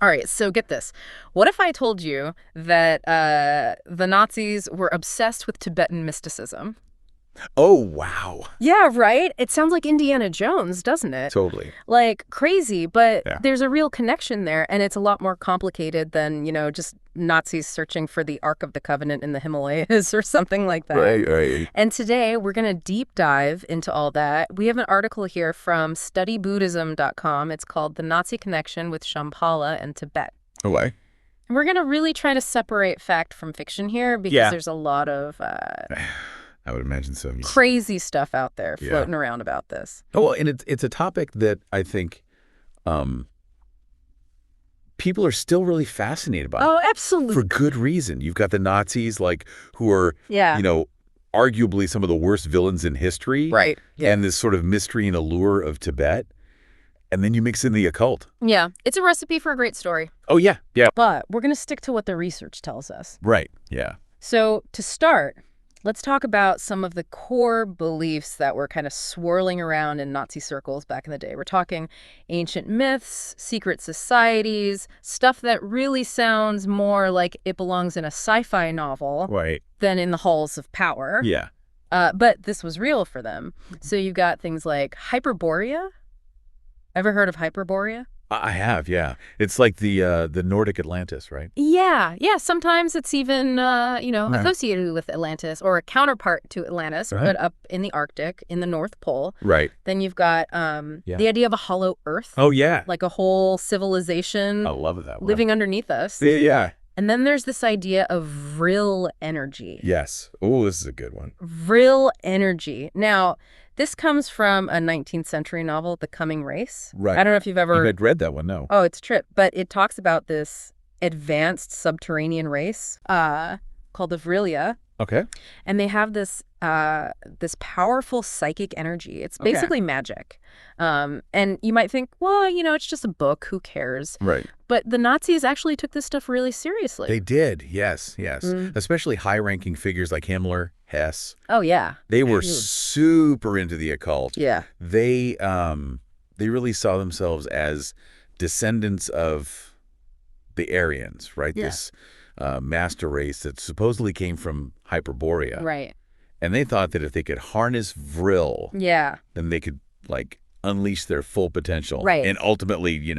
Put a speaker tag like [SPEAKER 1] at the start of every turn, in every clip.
[SPEAKER 1] All right, so get this. What if I told you that the Nazis were obsessed with Tibetan mysticism?
[SPEAKER 2] Oh, wow.
[SPEAKER 1] Yeah, right? It sounds like Indiana Jones, doesn't it?
[SPEAKER 2] Totally.
[SPEAKER 1] Like crazy, but
[SPEAKER 2] Yeah.
[SPEAKER 1] there's a real connection there, and it's a lot more complicated than, just Nazis searching for the Ark of the Covenant in the Himalayas or something like that.
[SPEAKER 2] Right.
[SPEAKER 1] And today we're going to deep dive into all that. We have an article here from studybuddhism.com. It's called The Nazi Connection with Shambhala and Tibet.
[SPEAKER 2] Okay.
[SPEAKER 1] And we're going to really try to separate fact from fiction here because there's a lot of
[SPEAKER 2] I would imagine so.
[SPEAKER 1] crazy stuff out there floating around about this.
[SPEAKER 2] Oh, well, and it's a topic that I think people are still really fascinated by.
[SPEAKER 1] Oh, absolutely.
[SPEAKER 2] For good reason. You've got the Nazis, who are, arguably some of the worst villains in history.
[SPEAKER 1] Right. Yeah.
[SPEAKER 2] And this sort of mystery and allure of Tibet. And then you mix in the occult.
[SPEAKER 1] Yeah. It's a recipe for a great story.
[SPEAKER 2] Oh, yeah. Yeah.
[SPEAKER 1] But we're going to stick to what the research tells us.
[SPEAKER 2] Right. Yeah.
[SPEAKER 1] So to start, let's talk about some of the core beliefs that were kind of swirling around in Nazi circles back in the day. We're talking ancient myths, secret societies, stuff that really sounds more like it belongs in a sci-fi novel than in the halls of power.
[SPEAKER 2] Yeah.
[SPEAKER 1] But this was real for them. So you've got things like Hyperborea. Ever heard of Hyperborea?
[SPEAKER 2] I have, yeah. It's like the Nordic Atlantis, right?
[SPEAKER 1] Yeah. Sometimes it's even, associated with Atlantis or a counterpart to Atlantis, but up in the Arctic, in the North Pole.
[SPEAKER 2] Right.
[SPEAKER 1] Then you've got the idea of a hollow Earth.
[SPEAKER 2] Oh, yeah.
[SPEAKER 1] Like a whole civilization.
[SPEAKER 2] I love that one.
[SPEAKER 1] Living underneath us.
[SPEAKER 2] Yeah.
[SPEAKER 1] And then there's this idea of vril energy.
[SPEAKER 2] Yes. Oh, this is a good one.
[SPEAKER 1] Vril energy. Now, this comes from a 19th century novel, The Coming Race.
[SPEAKER 2] Right.
[SPEAKER 1] I don't know if you've ever...
[SPEAKER 2] I've read that one, no.
[SPEAKER 1] Oh, it's a trip. But it talks about this advanced subterranean race called the Vrilia.
[SPEAKER 2] Okay.
[SPEAKER 1] And they have this powerful psychic energy. It's basically magic. And you might think, well, it's just a book. Who cares?
[SPEAKER 2] Right.
[SPEAKER 1] But the Nazis actually took this stuff really seriously.
[SPEAKER 2] They did, yes. Especially high-ranking figures like Himmler, Hess.
[SPEAKER 1] Oh, yeah.
[SPEAKER 2] They were super into the occult.
[SPEAKER 1] Yeah.
[SPEAKER 2] They really saw themselves as descendants of the Aryans, right?
[SPEAKER 1] Yeah.
[SPEAKER 2] This master race that supposedly came from Hyperborea.
[SPEAKER 1] Right.
[SPEAKER 2] And they thought that if they could harness vril, then they could, unleash their full potential.
[SPEAKER 1] Right.
[SPEAKER 2] And ultimately,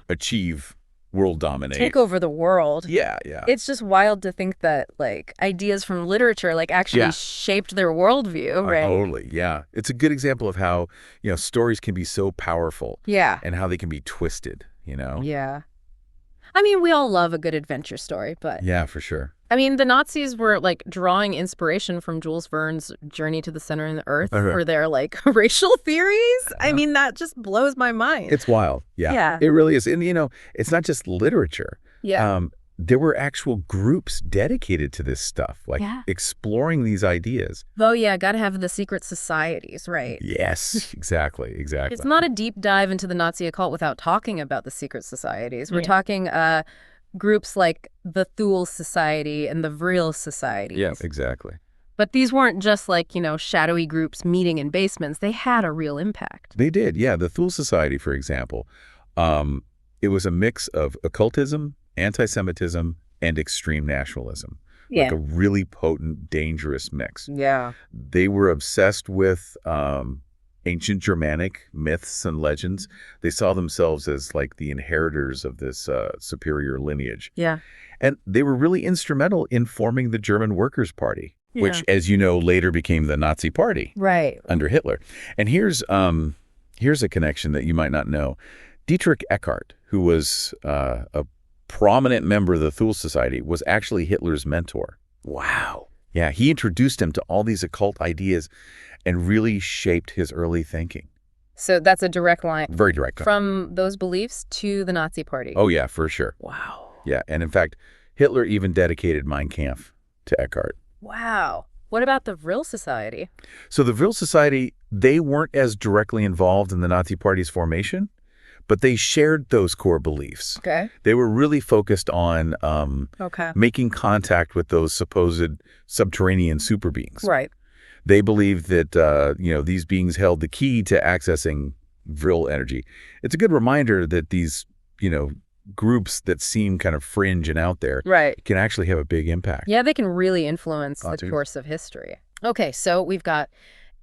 [SPEAKER 2] achieve world domination.
[SPEAKER 1] Take over the world.
[SPEAKER 2] Yeah.
[SPEAKER 1] It's just wild to think that, ideas from literature, actually shaped their worldview, right?
[SPEAKER 2] Totally, yeah. It's a good example of how, stories can be so powerful.
[SPEAKER 1] Yeah.
[SPEAKER 2] And how they can be twisted,
[SPEAKER 1] Yeah. I mean, we all love a good adventure story, but...
[SPEAKER 2] Yeah, for sure.
[SPEAKER 1] I mean, the Nazis were, drawing inspiration from Jules Verne's Journey to the Center of the Earth for their, racial theories. I mean, that just blows my mind.
[SPEAKER 2] It's wild. Yeah. It really is. And, it's not just literature.
[SPEAKER 1] Yeah.
[SPEAKER 2] There were actual groups dedicated to this stuff, exploring these ideas.
[SPEAKER 1] Oh, yeah, got to have the secret societies, right?
[SPEAKER 2] Yes, exactly.
[SPEAKER 1] It's not a deep dive into the Nazi occult without talking about the secret societies. We're talking groups like the Thule Society and the Vril Society.
[SPEAKER 2] Yeah, exactly.
[SPEAKER 1] But these weren't just shadowy groups meeting in basements. They had a real impact.
[SPEAKER 2] They did, yeah. The Thule Society, for example, it was a mix of occultism, anti-Semitism, and extreme nationalism.
[SPEAKER 1] Yeah.
[SPEAKER 2] A really potent, dangerous mix.
[SPEAKER 1] Yeah.
[SPEAKER 2] They were obsessed with ancient Germanic myths and legends. They saw themselves as the inheritors of this superior lineage.
[SPEAKER 1] Yeah.
[SPEAKER 2] And they were really instrumental in forming the German Workers' Party, which, as you know, later became the Nazi Party.
[SPEAKER 1] Right.
[SPEAKER 2] Under Hitler. And here's a connection that you might not know. Dietrich Eckart, who was a prominent member of the Thule Society, was actually Hitler's mentor.
[SPEAKER 1] Wow.
[SPEAKER 2] Yeah, he introduced him to all these occult ideas and really shaped his early thinking.
[SPEAKER 1] So that's a direct line.
[SPEAKER 2] Very direct line.
[SPEAKER 1] From those beliefs to the Nazi Party.
[SPEAKER 2] Oh, yeah, for sure.
[SPEAKER 1] Wow.
[SPEAKER 2] Yeah, and in fact, Hitler even dedicated Mein Kampf to Eckart.
[SPEAKER 1] Wow. What about the Vril Society? So
[SPEAKER 2] the Vril Society, they weren't as directly involved in the Nazi Party's formation, but they shared those core beliefs.
[SPEAKER 1] Okay.
[SPEAKER 2] They were really focused on making contact with those supposed subterranean super beings.
[SPEAKER 1] Right.
[SPEAKER 2] They believed that, these beings held the key to accessing vril energy. It's a good reminder that these, groups that seem kind of fringe and out there
[SPEAKER 1] Right.
[SPEAKER 2] can actually have a big impact.
[SPEAKER 1] Yeah, they can really influence the
[SPEAKER 2] too.
[SPEAKER 1] course of history. Okay, so we've got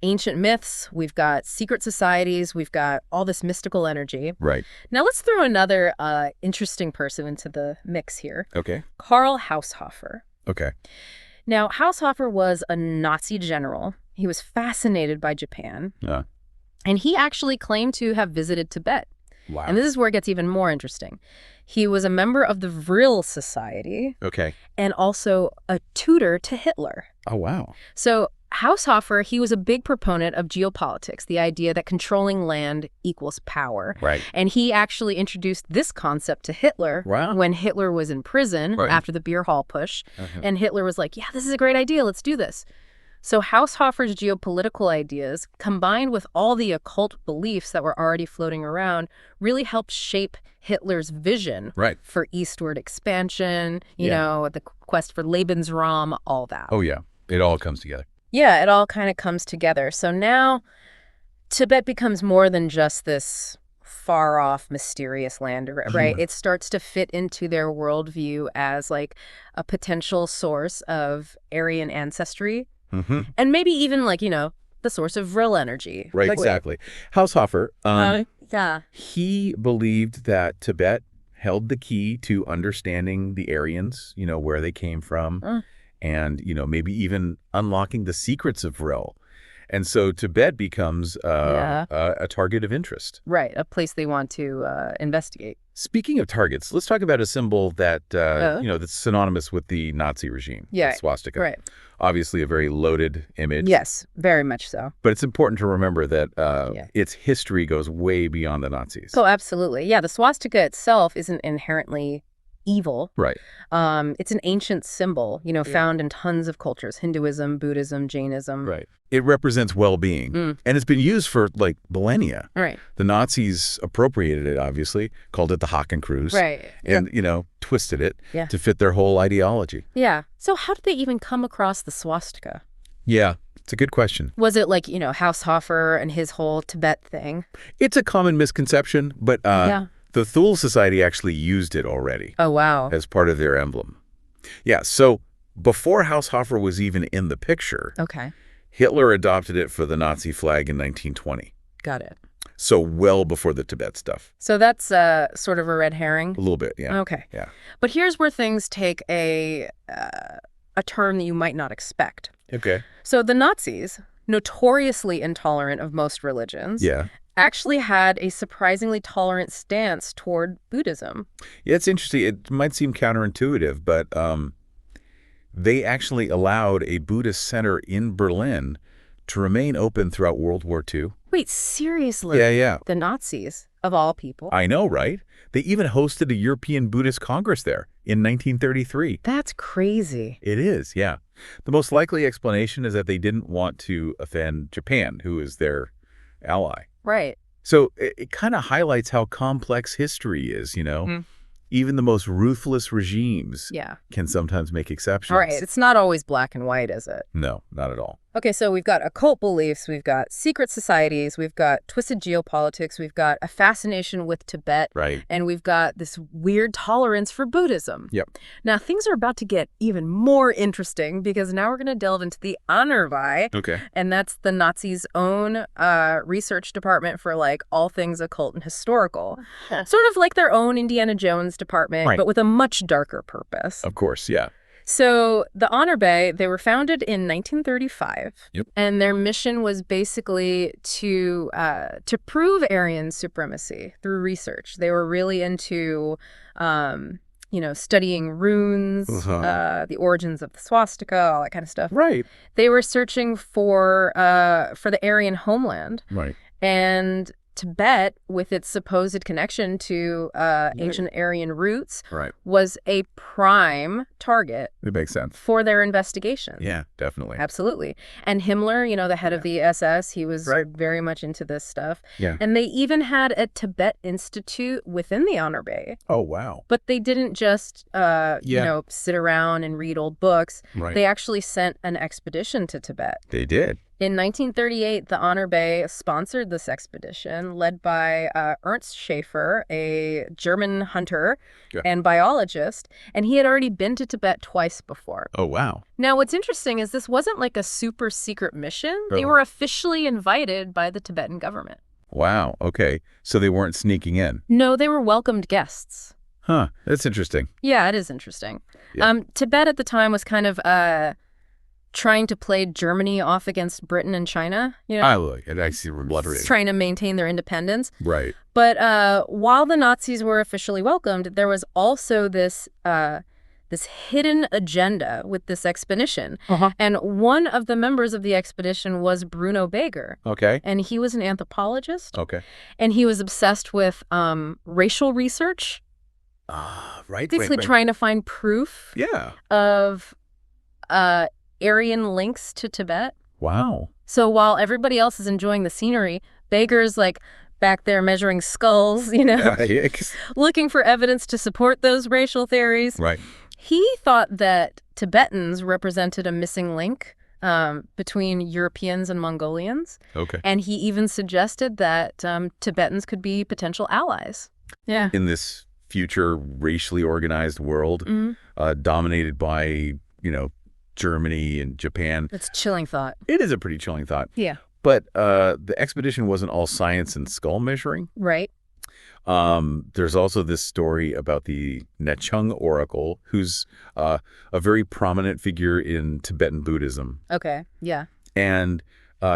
[SPEAKER 1] ancient myths, we've got secret societies, we've got all this mystical energy.
[SPEAKER 2] Right.
[SPEAKER 1] Now let's throw another interesting person into the mix here.
[SPEAKER 2] Okay.
[SPEAKER 1] Karl Haushofer.
[SPEAKER 2] Okay.
[SPEAKER 1] Now, Haushofer was a Nazi general. He was fascinated by Japan.
[SPEAKER 2] Yeah.
[SPEAKER 1] And he actually claimed to have visited Tibet.
[SPEAKER 2] Wow.
[SPEAKER 1] And this is where it gets even more interesting. He was a member of the Vril Society
[SPEAKER 2] Okay.
[SPEAKER 1] and also a tutor to Hitler.
[SPEAKER 2] Oh, wow.
[SPEAKER 1] So Haushofer, he was a big proponent of geopolitics, the idea that controlling land equals power.
[SPEAKER 2] Right.
[SPEAKER 1] And he actually introduced this concept to Hitler
[SPEAKER 2] Wow.
[SPEAKER 1] when Hitler was in prison
[SPEAKER 2] Right.
[SPEAKER 1] after the beer hall push.
[SPEAKER 2] Uh-huh.
[SPEAKER 1] And Hitler was like, yeah, this is a great idea. Let's do this. So Haushofer's geopolitical ideas, combined with all the occult beliefs that were already floating around, really helped shape Hitler's vision
[SPEAKER 2] Right.
[SPEAKER 1] for eastward expansion, you
[SPEAKER 2] Yeah.
[SPEAKER 1] know, the quest for Lebensraum, all that.
[SPEAKER 2] Oh, yeah. It all comes together.
[SPEAKER 1] Yeah, it all kind of comes together. So now Tibet becomes more than just this far-off, mysterious land, right? It starts to fit into their worldview as like a potential source of Aryan ancestry.
[SPEAKER 2] Mm-hmm.
[SPEAKER 1] And maybe even like, you know, the source of real energy.
[SPEAKER 2] Right, exactly. Haushofer,
[SPEAKER 1] Yeah.
[SPEAKER 2] he believed that Tibet held the key to understanding the Aryans, you know, where they came from, and, you know, maybe even unlocking the secrets of Vril. And so Tibet becomes a target of interest.
[SPEAKER 1] Right, a place they want to investigate.
[SPEAKER 2] Speaking of targets, let's talk about a symbol that, you know, that's synonymous with the Nazi regime,
[SPEAKER 1] Yeah,
[SPEAKER 2] the swastika.
[SPEAKER 1] Right.
[SPEAKER 2] Obviously a very loaded image.
[SPEAKER 1] Yes, very much so.
[SPEAKER 2] But it's important to remember that its history goes way beyond the Nazis.
[SPEAKER 1] Oh, absolutely. Yeah, the swastika itself isn't inherently evil.
[SPEAKER 2] Right.
[SPEAKER 1] It's an ancient symbol, you know, found in tons of cultures, Hinduism, Buddhism, Jainism.
[SPEAKER 2] Right. It represents well-being. And it's been used for, like, millennia.
[SPEAKER 1] Right.
[SPEAKER 2] The Nazis appropriated it, obviously, called it the Hakenkreuz.
[SPEAKER 1] Right.
[SPEAKER 2] And, you know, twisted it
[SPEAKER 1] Yeah.
[SPEAKER 2] to fit their whole ideology.
[SPEAKER 1] Yeah. So how did they even come across the swastika?
[SPEAKER 2] Yeah, it's a good question.
[SPEAKER 1] Was it like, you know, Haushofer and his whole Tibet thing?
[SPEAKER 2] It's a common misconception, but the Thule Society actually used it already.
[SPEAKER 1] Oh, wow.
[SPEAKER 2] As part of their emblem. Yeah, so before Haushofer was even in the picture,
[SPEAKER 1] Okay.
[SPEAKER 2] Hitler adopted it for the Nazi flag in 1920.
[SPEAKER 1] Got it.
[SPEAKER 2] So well before the Tibet stuff.
[SPEAKER 1] So that's sort of a red herring?
[SPEAKER 2] A little bit, yeah.
[SPEAKER 1] Okay.
[SPEAKER 2] Yeah.
[SPEAKER 1] But here's where things take a turn that you might not expect.
[SPEAKER 2] Okay.
[SPEAKER 1] So the Nazis, notoriously intolerant of most religions,
[SPEAKER 2] Yeah.
[SPEAKER 1] actually had a surprisingly tolerant stance toward Buddhism.
[SPEAKER 2] Yeah, it's interesting. It might seem counterintuitive, but they actually allowed a Buddhist center in Berlin to remain open throughout World War II.
[SPEAKER 1] Wait, seriously?
[SPEAKER 2] Yeah, yeah.
[SPEAKER 1] The Nazis, of all people?
[SPEAKER 2] I know, right? They even hosted a European Buddhist Congress there in 1933.
[SPEAKER 1] That's crazy.
[SPEAKER 2] It is, yeah. The most likely explanation is that they didn't want to offend Japan, who is their ally.
[SPEAKER 1] Right.
[SPEAKER 2] So it kind of highlights how complex history is, you know? Even the most ruthless regimes can sometimes make exceptions.
[SPEAKER 1] All right. It's not always black and white, is it?
[SPEAKER 2] No, not at all.
[SPEAKER 1] Okay, so we've got occult beliefs, we've got secret societies, we've got twisted geopolitics, we've got a fascination with Tibet,
[SPEAKER 2] Right.
[SPEAKER 1] and we've got this weird tolerance for Buddhism.
[SPEAKER 2] Yep.
[SPEAKER 1] Now, things are about to get even more interesting because now we're going to delve into the unravel.
[SPEAKER 2] Okay.
[SPEAKER 1] And that's the Nazis' own research department for, like, all things occult and historical. Sort of like their own Indiana Jones department,
[SPEAKER 2] Right.
[SPEAKER 1] but with a much darker purpose.
[SPEAKER 2] Of course, yeah.
[SPEAKER 1] So the Honor Bay, they were founded in 1935, and their mission was basically to prove Aryan supremacy through research. They were really into, you know, studying runes, the origins of the swastika, all that kind of stuff.
[SPEAKER 2] Right.
[SPEAKER 1] They were searching for the Aryan homeland,
[SPEAKER 2] Right.
[SPEAKER 1] and Tibet, with its supposed connection to ancient Aryan roots, was a prime target
[SPEAKER 2] It makes sense.
[SPEAKER 1] for their investigation.
[SPEAKER 2] Yeah, definitely.
[SPEAKER 1] Absolutely. And Himmler, you know, the head of the SS, he was very much into this stuff.
[SPEAKER 2] Yeah.
[SPEAKER 1] And they even had a Tibet Institute within the Honor Bay.
[SPEAKER 2] Oh, wow.
[SPEAKER 1] But they didn't just, you know, sit around and read old books.
[SPEAKER 2] Right.
[SPEAKER 1] They actually sent an expedition to Tibet.
[SPEAKER 2] They did.
[SPEAKER 1] In 1938, the Honor Bay sponsored this expedition led by Ernst Schaefer, a German hunter
[SPEAKER 2] Yeah.
[SPEAKER 1] and biologist, and he had already been to Tibet twice before.
[SPEAKER 2] Oh, wow.
[SPEAKER 1] Now, what's interesting is this wasn't like a super secret mission. They
[SPEAKER 2] Oh.
[SPEAKER 1] were officially invited by the Tibetan government.
[SPEAKER 2] Wow. Okay. So they weren't sneaking in.
[SPEAKER 1] No, they were welcomed guests.
[SPEAKER 2] Huh. That's interesting.
[SPEAKER 1] Yeah, it is interesting.
[SPEAKER 2] Yeah.
[SPEAKER 1] Tibet at the time was kind of trying to play Germany off against Britain and China. You know,
[SPEAKER 2] I see blood
[SPEAKER 1] trying to maintain their independence.
[SPEAKER 2] Right.
[SPEAKER 1] But while the Nazis were officially welcomed, there was also this hidden agenda with this expedition. And one of the members of the expedition was Bruno Beger.
[SPEAKER 2] Okay.
[SPEAKER 1] And he was an anthropologist.
[SPEAKER 2] Okay.
[SPEAKER 1] And he was obsessed with racial research,
[SPEAKER 2] Right.
[SPEAKER 1] basically trying to find proof
[SPEAKER 2] Yeah.
[SPEAKER 1] of Aryan links to Tibet.
[SPEAKER 2] Wow.
[SPEAKER 1] So while everybody else is enjoying the scenery, Beger's like back there measuring skulls, you know, looking for evidence to support those racial theories.
[SPEAKER 2] Right.
[SPEAKER 1] He thought that Tibetans represented a missing link between Europeans and Mongolians.
[SPEAKER 2] Okay.
[SPEAKER 1] And he even suggested that Tibetans could be potential allies. Yeah.
[SPEAKER 2] In this future racially organized world, dominated by, you know, Germany and Japan.
[SPEAKER 1] It's a chilling thought.
[SPEAKER 2] It is a pretty chilling thought.
[SPEAKER 1] Yeah.
[SPEAKER 2] But the expedition wasn't all science and skull measuring.
[SPEAKER 1] Right.
[SPEAKER 2] There's also this story about the Nechung oracle, who's a very prominent figure in Tibetan Buddhism.
[SPEAKER 1] Okay. Yeah.
[SPEAKER 2] And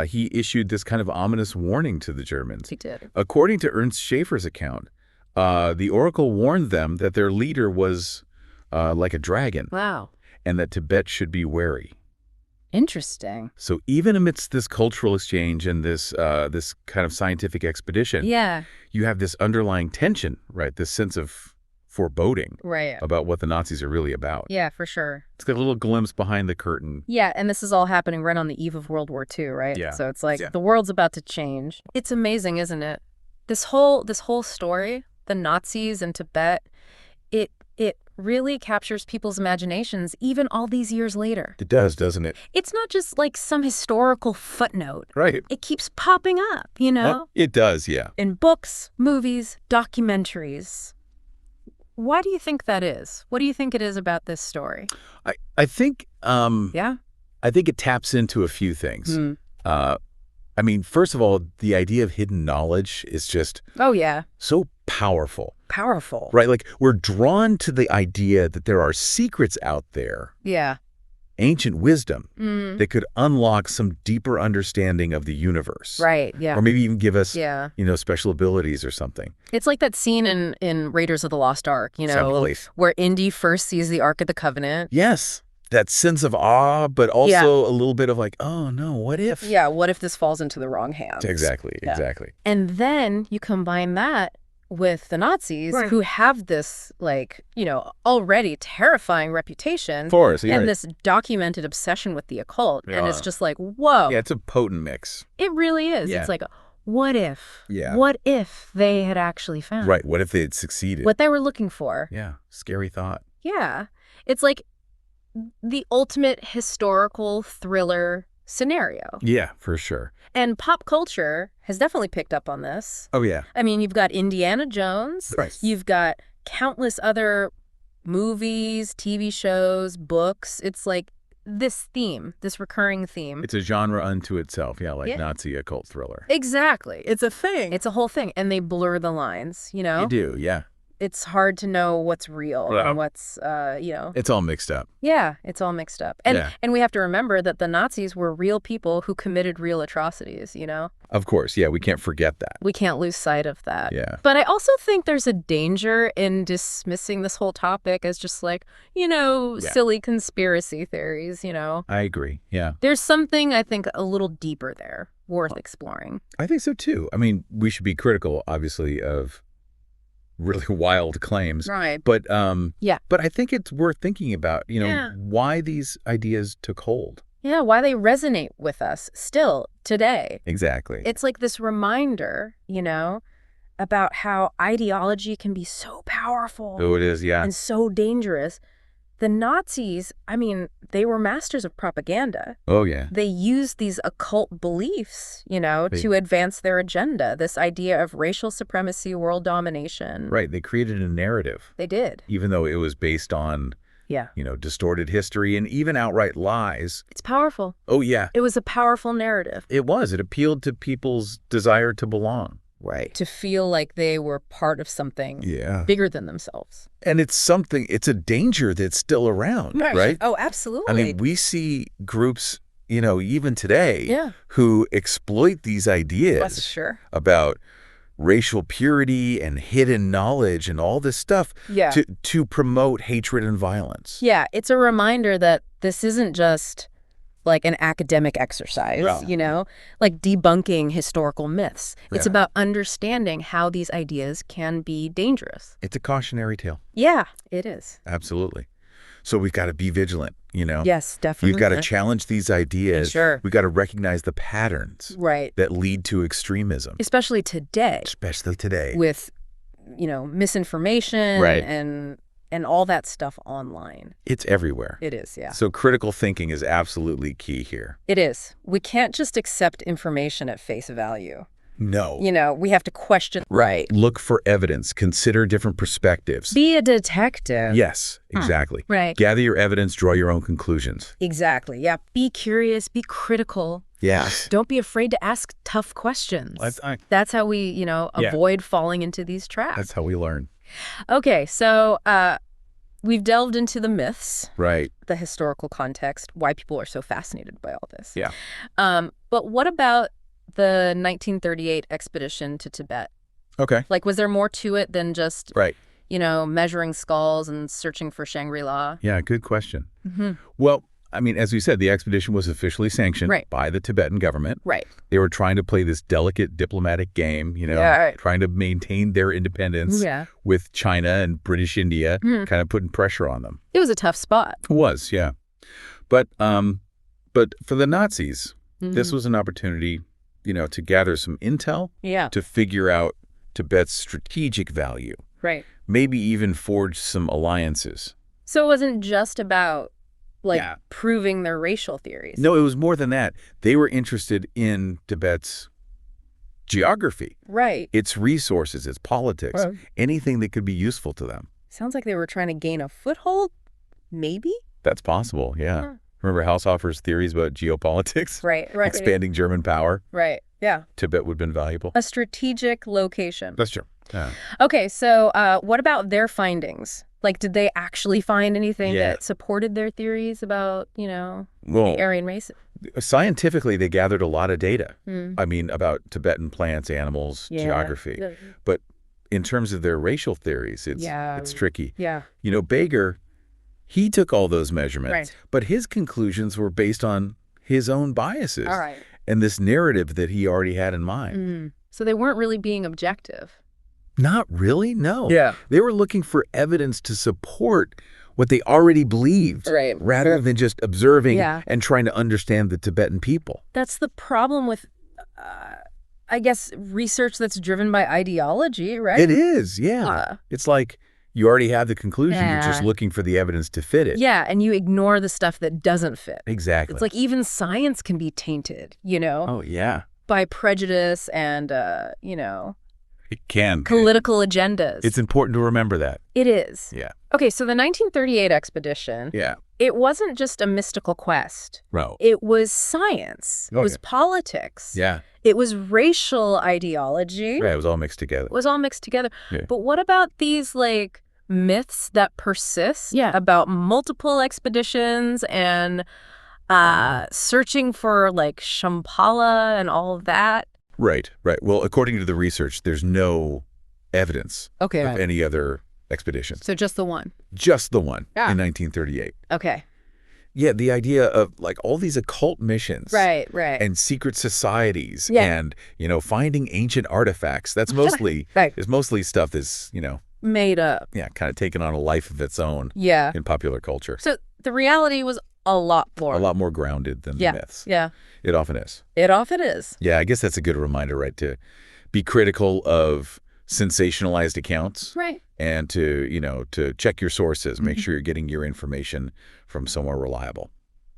[SPEAKER 2] he issued this kind of ominous warning to the Germans.
[SPEAKER 1] He did.
[SPEAKER 2] According to Ernst Schaefer's account, the oracle warned them that their leader was like a dragon.
[SPEAKER 1] Wow.
[SPEAKER 2] And that Tibet should be wary.
[SPEAKER 1] Interesting.
[SPEAKER 2] So even amidst this cultural exchange and this kind of scientific expedition,
[SPEAKER 1] Yeah.
[SPEAKER 2] you have this underlying tension, right? This sense of foreboding
[SPEAKER 1] Right.
[SPEAKER 2] about what the Nazis are really about.
[SPEAKER 1] Yeah, for sure.
[SPEAKER 2] It's got a little glimpse behind the curtain.
[SPEAKER 1] Yeah, and this is all happening right on the eve of World War II, right?
[SPEAKER 2] Yeah.
[SPEAKER 1] So it's like the world's about to change. It's amazing, isn't it? This whole story, the Nazis and Tibet, it really captures people's imaginations even all these years later.
[SPEAKER 2] It does, doesn't it?
[SPEAKER 1] It's not just like some historical footnote.
[SPEAKER 2] Right.
[SPEAKER 1] It keeps popping up, you know?
[SPEAKER 2] It does, yeah.
[SPEAKER 1] In books, movies, documentaries. Why do you think that is? What do you think it is about this story?
[SPEAKER 2] I think
[SPEAKER 1] Yeah?
[SPEAKER 2] I think it taps into a few things. I mean, first of all, the idea of hidden knowledge is just
[SPEAKER 1] Oh, yeah.
[SPEAKER 2] so powerful.
[SPEAKER 1] Powerful.
[SPEAKER 2] Right? Like, we're drawn to the idea that there are secrets out there,
[SPEAKER 1] Yeah.
[SPEAKER 2] ancient wisdom, that could unlock some deeper understanding of the universe.
[SPEAKER 1] Right, yeah.
[SPEAKER 2] Or maybe even give us,
[SPEAKER 1] Yeah.
[SPEAKER 2] you know, special abilities or something.
[SPEAKER 1] It's like that scene in Raiders of the Lost Ark, you know,
[SPEAKER 2] Definitely.
[SPEAKER 1] where Indy first sees the Ark of the Covenant.
[SPEAKER 2] Yes. That sense of awe, but also
[SPEAKER 1] Yeah.
[SPEAKER 2] a little bit of like, oh, no, what if?
[SPEAKER 1] Yeah, what if this falls into the wrong hands?
[SPEAKER 2] Exactly,
[SPEAKER 1] Yeah.
[SPEAKER 2] exactly.
[SPEAKER 1] And then you combine that with the Nazis,
[SPEAKER 2] Right.
[SPEAKER 1] who have this, like, you know, already terrifying reputation.
[SPEAKER 2] Of course, yeah.
[SPEAKER 1] And this documented obsession with the occult. And it's
[SPEAKER 2] Yeah.
[SPEAKER 1] just like, whoa.
[SPEAKER 2] Yeah, it's a potent mix.
[SPEAKER 1] It really is.
[SPEAKER 2] Yeah.
[SPEAKER 1] It's like, what if?
[SPEAKER 2] Yeah.
[SPEAKER 1] What if they had actually found
[SPEAKER 2] Right. What if they had succeeded?
[SPEAKER 1] what they were looking for?
[SPEAKER 2] Yeah. Scary thought.
[SPEAKER 1] Yeah. It's like the ultimate historical thriller scenario.
[SPEAKER 2] Yeah, for sure.
[SPEAKER 1] And pop culture has definitely picked up on this.
[SPEAKER 2] Oh, yeah.
[SPEAKER 1] I mean, you've got Indiana Jones.
[SPEAKER 2] Right.
[SPEAKER 1] You've got countless other movies, TV shows, books. It's like this theme, this recurring theme.
[SPEAKER 2] It's a genre unto itself. Yeah, like
[SPEAKER 1] Yeah.
[SPEAKER 2] Nazi occult thriller.
[SPEAKER 1] Exactly. It's a thing. It's a whole thing. And they blur the lines, you know?
[SPEAKER 2] You do, yeah.
[SPEAKER 1] It's hard to know what's real
[SPEAKER 2] Yeah.
[SPEAKER 1] and what's, you know.
[SPEAKER 2] It's all mixed up.
[SPEAKER 1] Yeah, it's all mixed up. And
[SPEAKER 2] Yeah.
[SPEAKER 1] and we have to remember that the Nazis were real people who committed real atrocities, you know?
[SPEAKER 2] Of course, yeah, we can't forget that.
[SPEAKER 1] We can't lose sight of that.
[SPEAKER 2] Yeah.
[SPEAKER 1] But I also think there's a danger in dismissing this whole topic as just like, you know,
[SPEAKER 2] Yeah.
[SPEAKER 1] silly conspiracy theories, you know?
[SPEAKER 2] I agree, yeah.
[SPEAKER 1] There's something, I think, a little deeper there worth exploring.
[SPEAKER 2] I think so, too. I mean, we should be critical, obviously, of really wild claims.
[SPEAKER 1] Right.
[SPEAKER 2] But
[SPEAKER 1] Yeah.
[SPEAKER 2] But I think it's worth thinking about, you know,
[SPEAKER 1] Yeah.
[SPEAKER 2] why these ideas took hold.
[SPEAKER 1] Yeah, why they resonate with us still today.
[SPEAKER 2] Exactly.
[SPEAKER 1] It's like this reminder, you know, about how ideology can be so powerful
[SPEAKER 2] Oh, it is, yeah.
[SPEAKER 1] and so dangerous the Nazis, I mean, they were masters of propaganda.
[SPEAKER 2] Oh, yeah.
[SPEAKER 1] They used these occult beliefs, to advance their agenda, this idea of racial supremacy, world domination.
[SPEAKER 2] Right. They created a narrative.
[SPEAKER 1] They did.
[SPEAKER 2] Even though it was based on,
[SPEAKER 1] Yeah.
[SPEAKER 2] distorted history and even outright lies.
[SPEAKER 1] It's powerful.
[SPEAKER 2] Oh, yeah.
[SPEAKER 1] It was a powerful narrative.
[SPEAKER 2] It was. It appealed to people's desire to belong. Right.
[SPEAKER 1] To feel like they were part of something bigger than themselves.
[SPEAKER 2] And it's a danger that's still around, right?
[SPEAKER 1] Oh, absolutely.
[SPEAKER 2] I mean, we see groups, even today,
[SPEAKER 1] Yeah.
[SPEAKER 2] who exploit these ideas
[SPEAKER 1] That's sure.
[SPEAKER 2] about racial purity and hidden knowledge and all this stuff to promote hatred and violence.
[SPEAKER 1] Yeah, it's a reminder that this isn't just like an academic exercise, like debunking historical myths.
[SPEAKER 2] Yeah.
[SPEAKER 1] It's about understanding how these ideas can be dangerous.
[SPEAKER 2] It's a cautionary tale.
[SPEAKER 1] Yeah, it is.
[SPEAKER 2] Absolutely. So we've got to be vigilant,
[SPEAKER 1] Yes, definitely.
[SPEAKER 2] We've got to challenge these ideas.
[SPEAKER 1] Sure.
[SPEAKER 2] We've got to recognize the patterns that lead to extremism.
[SPEAKER 1] Especially today.
[SPEAKER 2] Especially today.
[SPEAKER 1] With, misinformation and all that stuff online.
[SPEAKER 2] It's everywhere.
[SPEAKER 1] It is, yeah.
[SPEAKER 2] So critical thinking is absolutely key here.
[SPEAKER 1] It is. We can't just accept information at face value.
[SPEAKER 2] No.
[SPEAKER 1] We have to question. Right.
[SPEAKER 2] Look for evidence. Consider different perspectives.
[SPEAKER 1] Be a detective.
[SPEAKER 2] Yes, exactly.
[SPEAKER 1] Right.
[SPEAKER 2] Gather your evidence, draw your own conclusions.
[SPEAKER 1] Exactly. Yeah. Be curious, be critical.
[SPEAKER 2] Yes.
[SPEAKER 1] Don't be afraid to ask tough questions. That's how we, avoid falling into these traps.
[SPEAKER 2] That's how we learn.
[SPEAKER 1] Okay, so we've delved into the myths.
[SPEAKER 2] Right.
[SPEAKER 1] The historical context, why people are so fascinated by all this.
[SPEAKER 2] Yeah.
[SPEAKER 1] But what about the 1938 expedition to Tibet?
[SPEAKER 2] Okay.
[SPEAKER 1] Like, was there more to it than just, measuring skulls and searching for Shangri-La?
[SPEAKER 2] Yeah, good question.
[SPEAKER 1] Mm-hmm.
[SPEAKER 2] Well, I mean, as we said, the expedition was officially sanctioned by the Tibetan government.
[SPEAKER 1] Right.
[SPEAKER 2] They were trying to play this delicate diplomatic game, trying to maintain their independence with China and British India, kind of putting pressure on them.
[SPEAKER 1] It was a tough spot.
[SPEAKER 2] It was, yeah. But for the Nazis, this was an opportunity, to gather some intel, to figure out Tibet's strategic value.
[SPEAKER 1] Right.
[SPEAKER 2] Maybe even forge some alliances.
[SPEAKER 1] So it wasn't just about proving their racial theories.
[SPEAKER 2] No, it was more than that. They were interested in Tibet's geography.
[SPEAKER 1] Right.
[SPEAKER 2] Its resources, its politics, anything that could be useful to them.
[SPEAKER 1] Sounds like they were trying to gain a foothold, maybe?
[SPEAKER 2] That's possible, yeah. Huh. Remember Haushofer's theories about geopolitics?
[SPEAKER 1] Right.
[SPEAKER 2] Expanding German power?
[SPEAKER 1] Right, yeah.
[SPEAKER 2] Tibet would have been valuable.
[SPEAKER 1] A strategic location.
[SPEAKER 2] That's true. Yeah.
[SPEAKER 1] Okay, so what about their findings? Like, did they actually find anything that supported their theories about, the Aryan race?
[SPEAKER 2] Scientifically, they gathered a lot of data. I mean, about Tibetan plants, animals, geography. But in terms of their racial theories, it's tricky.
[SPEAKER 1] Yeah.
[SPEAKER 2] Bager, he took all those measurements, but his conclusions were based on his own biases and this narrative that he already had in mind.
[SPEAKER 1] So they weren't really being objective.
[SPEAKER 2] Not really, no.
[SPEAKER 1] Yeah.
[SPEAKER 2] They were looking for evidence to support what they already believed, rather than just observing and trying to understand the Tibetan people.
[SPEAKER 1] That's the problem with, I guess, research that's driven by ideology, right?
[SPEAKER 2] It is, yeah. It's like you already have the conclusion, you're just looking for the evidence to fit it.
[SPEAKER 1] Yeah, and you ignore the stuff that doesn't fit.
[SPEAKER 2] Exactly.
[SPEAKER 1] It's like even science can be tainted,
[SPEAKER 2] Oh, yeah.
[SPEAKER 1] by prejudice and,
[SPEAKER 2] It can.
[SPEAKER 1] political agendas.
[SPEAKER 2] It's important to remember that.
[SPEAKER 1] It is.
[SPEAKER 2] Yeah.
[SPEAKER 1] Okay, so the 1938 expedition, it wasn't just a mystical quest.
[SPEAKER 2] No.
[SPEAKER 1] It was science. It was politics.
[SPEAKER 2] Yeah.
[SPEAKER 1] It was racial ideology.
[SPEAKER 2] Right, it was all mixed together.
[SPEAKER 1] It was all mixed together.
[SPEAKER 2] Yeah.
[SPEAKER 1] But what about these, myths that persist about multiple expeditions and searching for, Shambhala and all of that?
[SPEAKER 2] Right. Well, according to the research, there's no evidence of any other expedition.
[SPEAKER 1] So just the one?
[SPEAKER 2] Just the one in 1938.
[SPEAKER 1] Okay.
[SPEAKER 2] Yeah, the idea of all these occult missions.
[SPEAKER 1] Right.
[SPEAKER 2] And secret societies and, finding ancient artifacts. That's mostly, is mostly stuff that's,
[SPEAKER 1] made up.
[SPEAKER 2] Yeah, kind of taken on a life of its own in popular culture.
[SPEAKER 1] So the reality was a lot more
[SPEAKER 2] grounded than the myths.
[SPEAKER 1] Yeah.
[SPEAKER 2] It often is.
[SPEAKER 1] It often is.
[SPEAKER 2] Yeah, I guess that's a good reminder, right, to be critical of sensationalized accounts.
[SPEAKER 1] Right.
[SPEAKER 2] And to check your sources, make sure you're getting your information from somewhere reliable.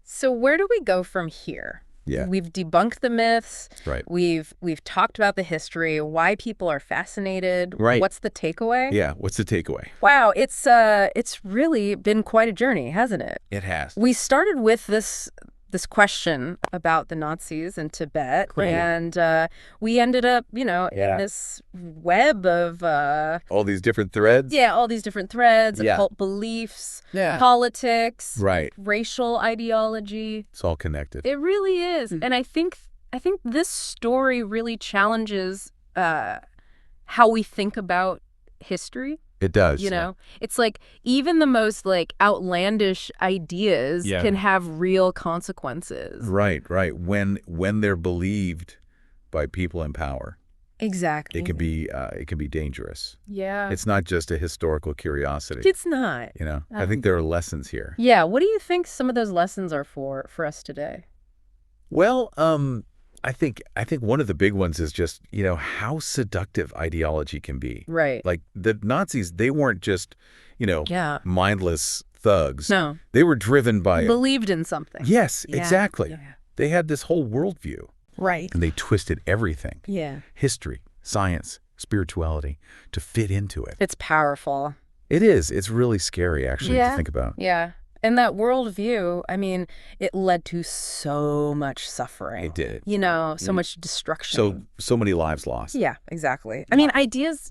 [SPEAKER 1] So where do we go from here?
[SPEAKER 2] Yeah.
[SPEAKER 1] We've debunked the myths.
[SPEAKER 2] Right.
[SPEAKER 1] We've talked about the history, why people are fascinated.
[SPEAKER 2] Right.
[SPEAKER 1] What's the takeaway?
[SPEAKER 2] Yeah. What's the takeaway?
[SPEAKER 1] Wow, it's really been quite a journey, hasn't it?
[SPEAKER 2] It has.
[SPEAKER 1] We started with this question about the Nazis and Tibet, and we ended up, in this web of
[SPEAKER 2] all these different threads.
[SPEAKER 1] all these different threads, occult beliefs, politics, racial ideology.
[SPEAKER 2] It's all connected.
[SPEAKER 1] It really is, and I think this story really challenges how we think about history.
[SPEAKER 2] It does.
[SPEAKER 1] It's like even the most outlandish ideas can have real consequences.
[SPEAKER 2] Right. When they're believed by people in power.
[SPEAKER 1] Exactly.
[SPEAKER 2] It can be dangerous.
[SPEAKER 1] Yeah.
[SPEAKER 2] It's not just a historical curiosity.
[SPEAKER 1] It's not.
[SPEAKER 2] I think there are lessons here.
[SPEAKER 1] Yeah. What do you think some of those lessons are for us today?
[SPEAKER 2] Well, I think one of the big ones is just, how seductive ideology can be.
[SPEAKER 1] Right.
[SPEAKER 2] Like the Nazis, they weren't just, mindless thugs.
[SPEAKER 1] No.
[SPEAKER 2] They were driven by
[SPEAKER 1] believed in something.
[SPEAKER 2] Yes, exactly.
[SPEAKER 1] Yeah.
[SPEAKER 2] They had this whole worldview.
[SPEAKER 1] Right.
[SPEAKER 2] And they twisted everything.
[SPEAKER 1] Yeah.
[SPEAKER 2] History, science, spirituality to fit into it.
[SPEAKER 1] It's powerful.
[SPEAKER 2] It is. It's really scary, actually, to think about.
[SPEAKER 1] Yeah. And that worldview, I mean, it led to so much suffering.
[SPEAKER 2] It did.
[SPEAKER 1] So much destruction.
[SPEAKER 2] So many lives lost.
[SPEAKER 1] Yeah, exactly. I mean, ideas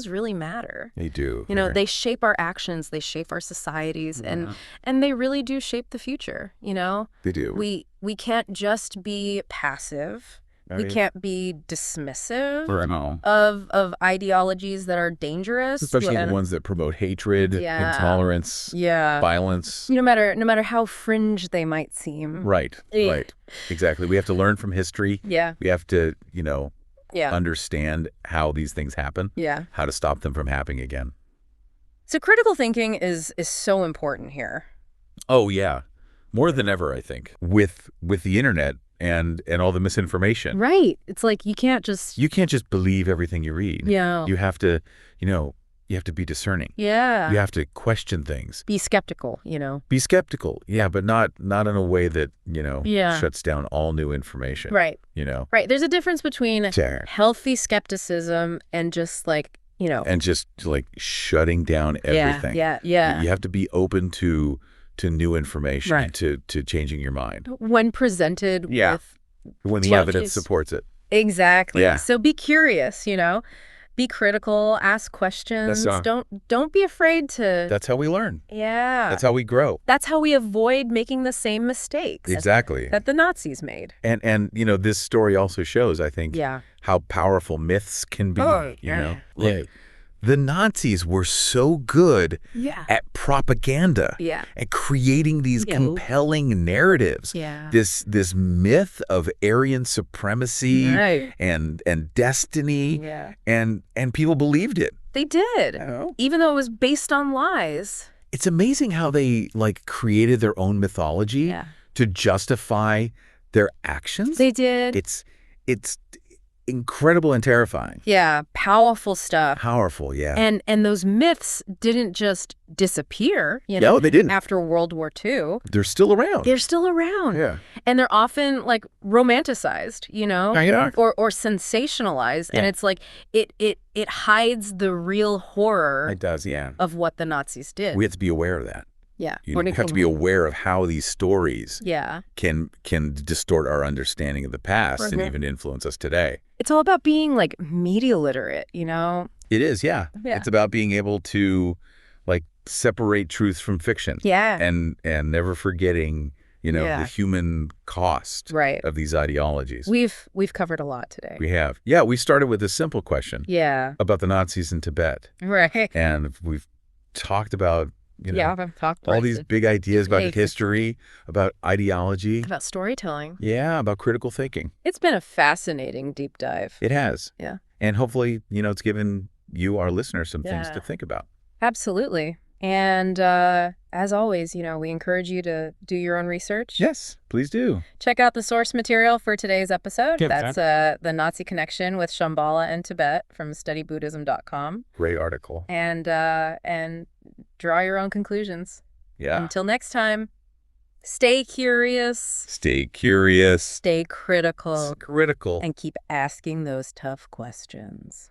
[SPEAKER 1] really matter.
[SPEAKER 2] They do.
[SPEAKER 1] They shape our actions, they shape our societies, and they really do shape the future,
[SPEAKER 2] They do.
[SPEAKER 1] We can't just be passive. We can't be dismissive of ideologies that are dangerous.
[SPEAKER 2] Especially the ones that promote hatred, intolerance, violence.
[SPEAKER 1] No matter how fringe they might seem.
[SPEAKER 2] Right. Exactly. We have to learn from history.
[SPEAKER 1] Yeah.
[SPEAKER 2] We have to, understand how these things happen.
[SPEAKER 1] Yeah.
[SPEAKER 2] How to stop them from happening again.
[SPEAKER 1] So critical thinking is so important here.
[SPEAKER 2] Oh, yeah. More than ever, I think. With the internet and all the misinformation.
[SPEAKER 1] Right. It's like you can't just
[SPEAKER 2] believe everything you read.
[SPEAKER 1] Yeah.
[SPEAKER 2] You have to, you have to be discerning.
[SPEAKER 1] Yeah.
[SPEAKER 2] You have to question things.
[SPEAKER 1] Be skeptical,
[SPEAKER 2] Be skeptical. Yeah, but not in a way that, shuts down all new information.
[SPEAKER 1] Right. Right. There's a difference between healthy skepticism and just
[SPEAKER 2] and just shutting down everything.
[SPEAKER 1] Yeah.
[SPEAKER 2] You have to be open to new information,
[SPEAKER 1] right.
[SPEAKER 2] to changing your mind.
[SPEAKER 1] When presented with...
[SPEAKER 2] When the evidence supports it.
[SPEAKER 1] Exactly.
[SPEAKER 2] Yeah.
[SPEAKER 1] So be curious, Be critical, ask questions. Don't be afraid to...
[SPEAKER 2] That's how we learn.
[SPEAKER 1] Yeah.
[SPEAKER 2] That's how we grow.
[SPEAKER 1] That's how we avoid making the same mistakes.
[SPEAKER 2] Exactly.
[SPEAKER 1] That the Nazis made.
[SPEAKER 2] And this story also shows, I think, how powerful myths can be, Right. The Nazis were so good at propaganda, at creating these compelling narratives.
[SPEAKER 1] Yeah.
[SPEAKER 2] This myth of Aryan supremacy and destiny, and people believed it.
[SPEAKER 1] They did, even though it was based on lies.
[SPEAKER 2] It's amazing how they created their own mythology to justify their actions.
[SPEAKER 1] They did.
[SPEAKER 2] It's incredible and terrifying.
[SPEAKER 1] Yeah, powerful stuff.
[SPEAKER 2] Powerful, yeah.
[SPEAKER 1] And those myths didn't just disappear,
[SPEAKER 2] No, they didn't.
[SPEAKER 1] After World War II.
[SPEAKER 2] They're still around.
[SPEAKER 1] They're still around.
[SPEAKER 2] Yeah.
[SPEAKER 1] And they're often romanticized, or sensationalized.
[SPEAKER 2] Yeah.
[SPEAKER 1] And it's it hides the real horror
[SPEAKER 2] It does, yeah.
[SPEAKER 1] of what the Nazis did.
[SPEAKER 2] We have to be aware of that.
[SPEAKER 1] Yeah.
[SPEAKER 2] You have to be aware of how these stories
[SPEAKER 1] Yeah.
[SPEAKER 2] can distort our understanding of the past and even influence us today.
[SPEAKER 1] It's all about being media literate,
[SPEAKER 2] It is, yeah. It's about being able to separate truth from fiction.
[SPEAKER 1] Yeah.
[SPEAKER 2] And never forgetting, the human cost of these ideologies.
[SPEAKER 1] We've covered a lot today.
[SPEAKER 2] We have. Yeah, we started with a simple question.
[SPEAKER 1] Yeah.
[SPEAKER 2] About the Nazis in Tibet.
[SPEAKER 1] Right.
[SPEAKER 2] And we've talked about
[SPEAKER 1] I've talked
[SPEAKER 2] all these big ideas about history, about ideology.
[SPEAKER 1] About storytelling.
[SPEAKER 2] Yeah, about critical thinking.
[SPEAKER 1] It's been a fascinating deep dive.
[SPEAKER 2] It has.
[SPEAKER 1] Yeah.
[SPEAKER 2] And hopefully, it's given you, our listeners, some things to think about.
[SPEAKER 1] Absolutely. And as always, we encourage you to do your own research.
[SPEAKER 2] Yes, please do.
[SPEAKER 1] Check out the source material for today's episode.
[SPEAKER 3] Give
[SPEAKER 1] That's The Nazi Connection with Shambhala and Tibet from studybuddhism.com.
[SPEAKER 2] Great article.
[SPEAKER 1] And draw your own conclusions.
[SPEAKER 2] Yeah.
[SPEAKER 1] Until next time, stay curious.
[SPEAKER 2] Stay curious.
[SPEAKER 1] Stay critical.
[SPEAKER 2] Critical.
[SPEAKER 1] And keep asking those tough questions.